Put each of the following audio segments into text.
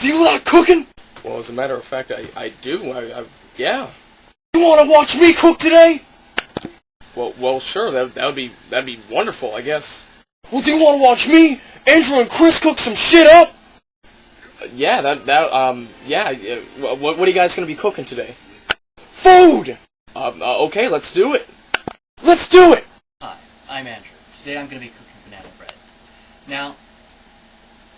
Do you like cooking? Well, as a matter of fact, I do. Yeah. You want to watch me cook today? Well, sure. That'd be wonderful, I guess. Well, do you want to watch me, Andrew, and Chris cook some shit up? Yeah. Yeah. What are you guys gonna be cooking today? Food. Okay. Let's do it. Let's do it. Hi, I'm Andrew. Today I'm going to be cooking banana bread. Now,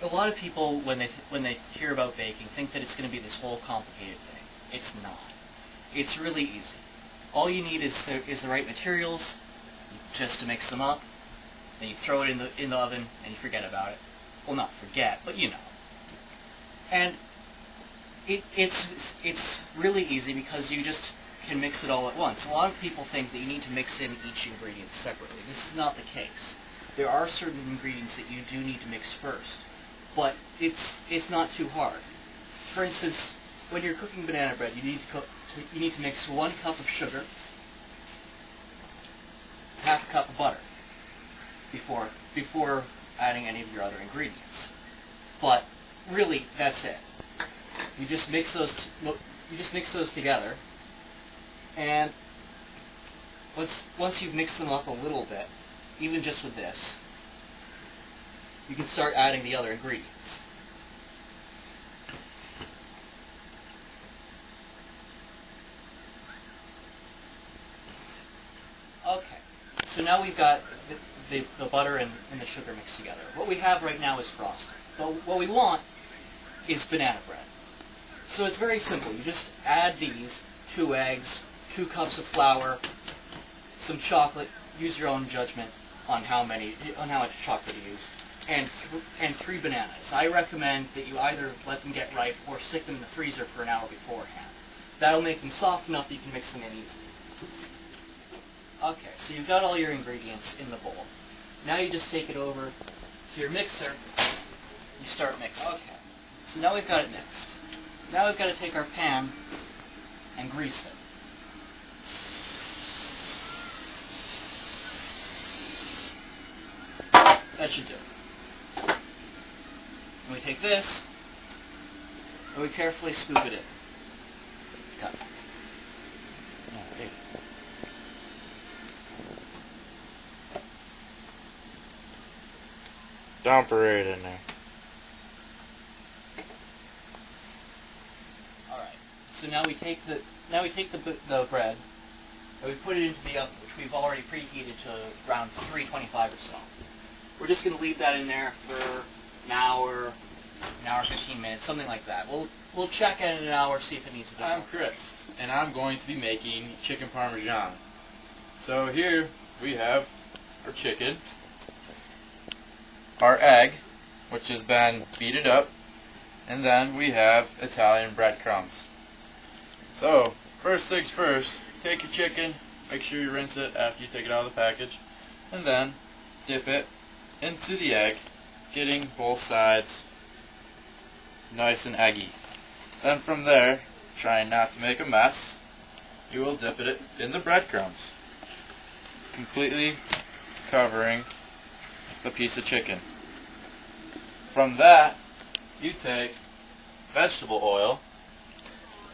a lot of people, when they hear about baking, think that it's going to be this whole complicated thing. It's not. It's really easy. All you need is the right materials, just to mix them up. Then you throw it in the oven, and you forget about it. Well, not forget, but you know. And it's really easy because you just can mix it all at once. A lot of people think that you need to mix in each ingredient separately. This is not the case. There are certain ingredients that you do need to mix first, but it's not too hard. For instance, when you're cooking banana bread, you need to mix 1 cup of sugar, half a cup of butter before adding any of your other ingredients. But really, that's it. You just mix those together. And once you've mixed them up a little bit, even just with this, you can start adding the other ingredients. Okay, so now we've got the butter and the sugar mixed together. What we have right now is frosting, but what we want is banana bread. So it's very simple. You just add these 2 eggs, 2 cups of flour, some chocolate. Use your own judgment on how much chocolate to use, and 3 bananas. I recommend that you either let them get ripe or stick them in the freezer for an hour beforehand. That'll make them soft enough that you can mix them in easily. Okay, so you've got all your ingredients in the bowl. Now you just take it over to your mixer. You start mixing. Okay, so now we've got it mixed. Now we've got to take our pan and grease it. That should do. And we take this, and we carefully scoop it in. Cut. Dump it right in there. Alright, so now we take the bread and we put it into the oven, which we've already preheated to around 325 or so. We're just going to leave that in there for an hour 15 minutes, something like that. We'll check in an hour, see if it needs a bit more. I'm Chris, and I'm going to be making chicken parmesan. So here we have our chicken, our egg, which has been beaten up, and then we have Italian breadcrumbs. So, first things first, take your chicken, make sure you rinse it after you take it out of the package, and then dip it into the egg, getting both sides nice and eggy. Then from there, trying not to make a mess, you will dip it in the breadcrumbs, completely covering the piece of chicken. From that, you take vegetable oil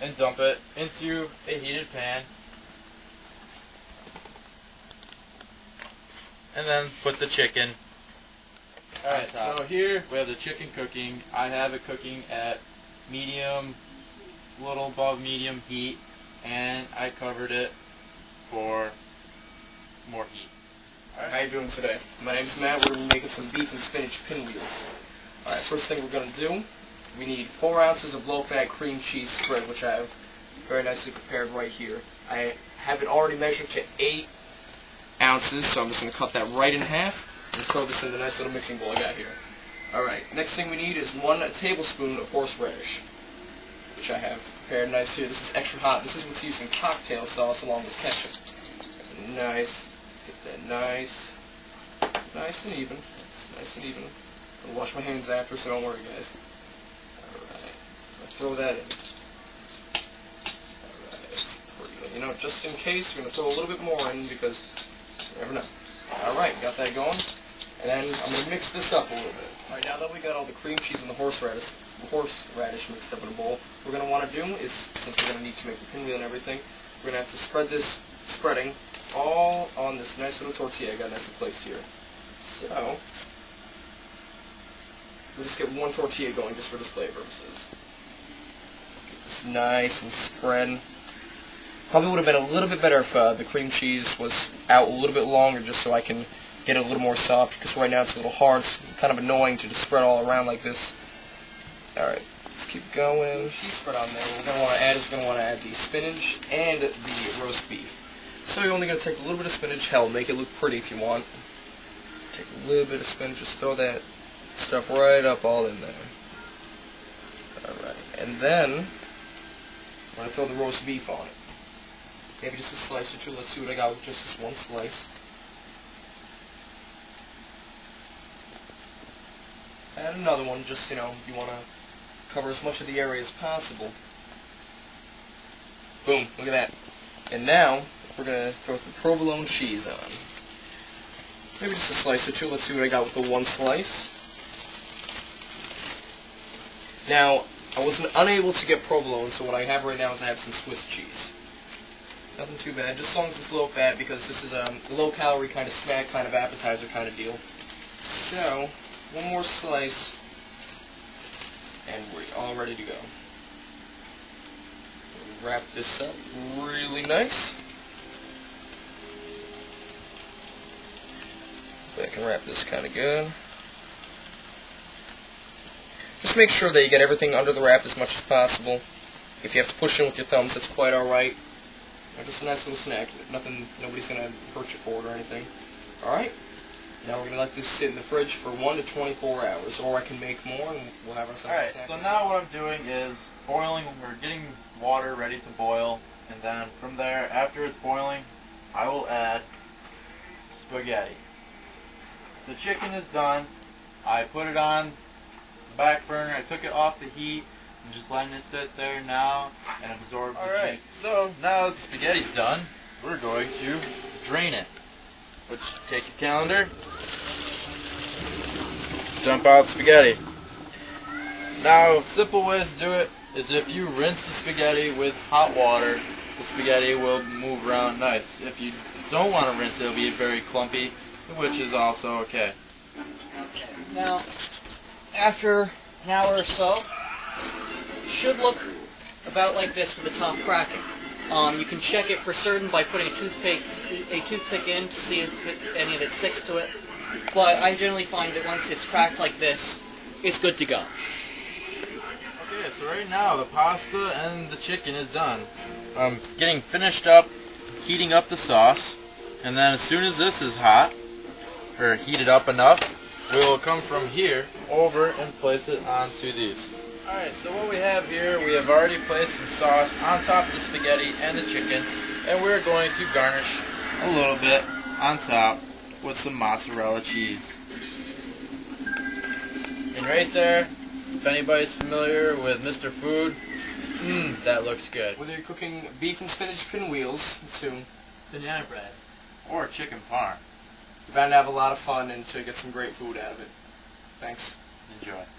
and dump it into a heated pan, and then put the chicken. Alright, so here we have the chicken cooking. I have it cooking at medium, a little above medium heat, and I covered it for more heat. Alright, how you doing today? My name's Matt. We're going to be making some beef and spinach pinwheels. Alright, first thing we're going to do, we need 4 ounces of low-fat cream cheese spread, which I have very nicely prepared right here. I have it already measured to 8 ounces, so I'm just going to cut that right in half and throw this in the nice little mixing bowl I got here. Alright, next thing we need is 1 tablespoon of horseradish, which I have prepared nice here. This is extra hot. This is what's used in cocktail sauce along with ketchup. Nice. Get that nice and even. It's nice and even. I'll wash my hands after, so don't worry, guys. Alright, I'll throw that in. Alright, you know, just in case, you're going to throw a little bit more in because you never know. Alright, got that going. And then I'm going to mix this up a little bit. Alright, now that we got all the cream cheese and the horseradish mixed up in a bowl, what we're going to want to do is, since we're going to need to make the pinwheel and everything, we're going to have to spread this spreading all on this nice little tortilla I got nicely placed here. So, we'll just get one tortilla going just for display purposes. Get this nice and spread. Probably would have been a little bit better if the cream cheese was out a little bit longer just so I can get it a little more soft, because right now it's a little hard. It's kind of annoying to just spread all around like this. Alright, let's keep going. Cheese spread on there. What we're going to want to add is we're going to want to add the spinach and the roast beef. So you're only going to take a little bit of spinach. Hell, make it look pretty if you want. Take a little bit of spinach, just throw that stuff right up all in there. Alright, and then I'm going to throw the roast beef on it. Maybe just a slice or two. Let's see what I got with just this one slice. Add another one, just, you want to cover as much of the area as possible. Boom, look at that. And now, we're going to throw the provolone cheese on. Maybe just a slice or two. Let's see what I got with the one slice. Now, I was unable to get provolone, so what I have right now is I have some Swiss cheese. Nothing too bad, just as long as it's low fat, because this is a low-calorie kind of snack, kind of appetizer kind of deal. So, one more slice, and we're all ready to go. Wrap this up really nice. I can wrap this kind of good. Just make sure that you get everything under the wrap as much as possible. If you have to push in with your thumbs, that's quite alright. Just a nice little snack. Nobody's going to hurt you for it or anything. Alright. Now we're going to let this sit in the fridge for 1 to 24 hours, or I can make more and we'll have ourselves a snack. Alright, so now what I'm doing is boiling. We're getting water ready to boil, and then from there, after it's boiling, I will add spaghetti. The chicken is done. I put it on the back burner. I took it off the heat. I'm just letting it sit there now and absorb the Alright, so now that the spaghetti's done, we're going to drain it. Which, take your calendar, dump out the spaghetti. Now, simple ways to do it is if you rinse the spaghetti with hot water, the spaghetti will move around nice. If you don't want to rinse it, it'll be very clumpy, which is also okay. Now, after an hour or so, it should look about like this with the top cracking. You can check it for certain by putting a toothpick in to see if any of it sticks to it. But I generally find that once it's cracked like this, it's good to go. Okay, so right now the pasta and the chicken is done. I'm getting finished up, heating up the sauce, and then as soon as this is hot, or heated up enough, we will come from here over and place it onto these. Alright, so what we have here, we have already placed some sauce on top of the spaghetti and the chicken, and we're going to garnish a little bit on top with some mozzarella cheese. And right there, if anybody's familiar with Mr. Food, that looks good. Whether you're cooking beef and spinach pinwheels to Banana bread. Or chicken parm. you're bound to have a lot of fun and to get some great food out of it. Thanks. Enjoy.